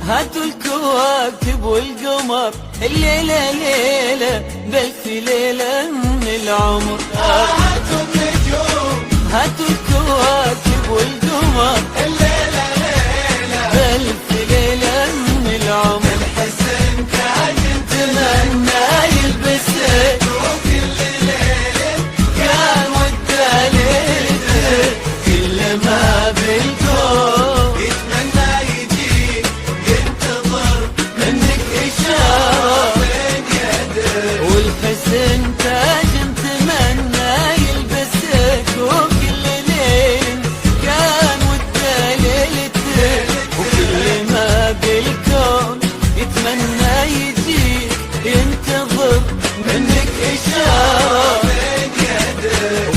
هاتوا الكواكب والقمر، الليلة ليلة بألف ليلة من العمر. هاتوا النجوم، هاتوا الكواكب والقمر، الليلة ليلة بألف ليلة من العمر. الحسن تاج تمنى يلبسه وكل ليلة كان وده ليلته، كل ما بالكون يتمنى يجيك ينتظر منك إشارة بين يدك. والحسن تاج تمنى يلبسك، وكل ليل كان وده ليلته، وكل ما بالكون يتمنى يجيك ينتظر منك إشارة بين يدك.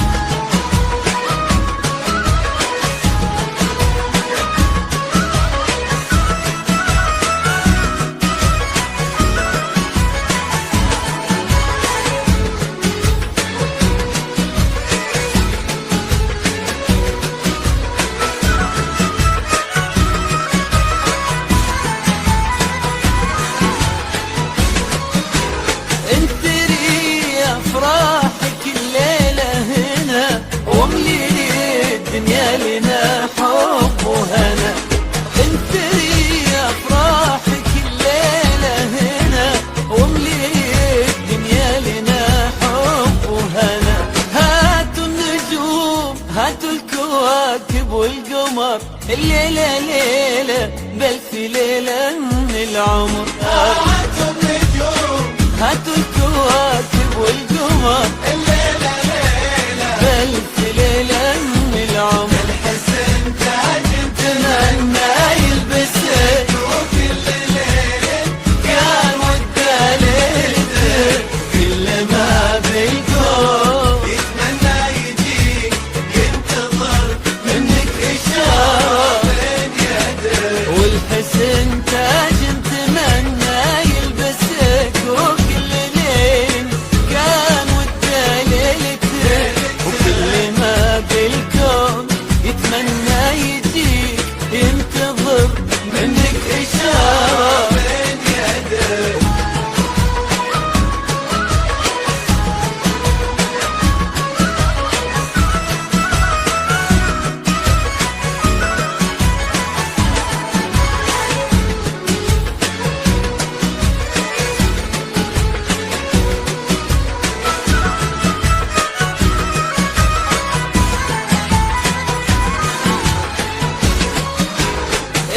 انثري افراحك الليلة هنا، واملي الدنيا لنا حب وهنا. انثري افراحك الليلة هنا، واملي الدنيا لنا حب وهنا. هاتوا النجوم، هاتوا الكواكب والقمر، الليلة ليلة بألف ليلة من العمر. هاتوا النجوم، هاتوا الكواكب والقمر، الليلة ليلة بألف ليلة من العمر. الحسن تاج تمنى يلبسه وكل ليلة كان وده ليلته، كل ما بالكون يتمنى يجيك ينتظر منك إشارة بين يدك. والحسن تاج تمنى يلبسك، وكل ليل كان وده ليلته، وكل ما بالكون يتمنى يجيك ينتظر منك إشارة بين يدك.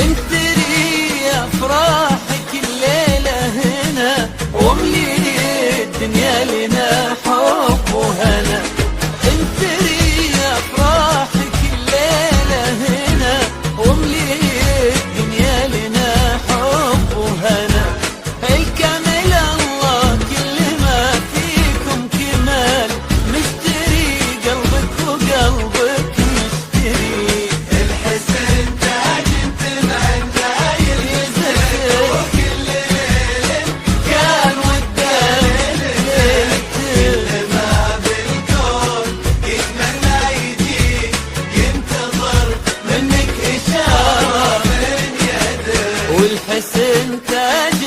انثري افراحك الليلة هنا، واملي الدنيا لنا حب وهنا. انثري افراحك الليلة هنا، واملي الدنيا لنا حب وهنا. الكامل الله كل ما فيكم كمال، مشتري قلبك وقلبك مشتري. الحسن تاج تمنى يلبسك وكل ليلة كان وده ليلته، ما بالكون يتمنى يجيك ينتظر منك إشارة بين يدك. والحسن تاج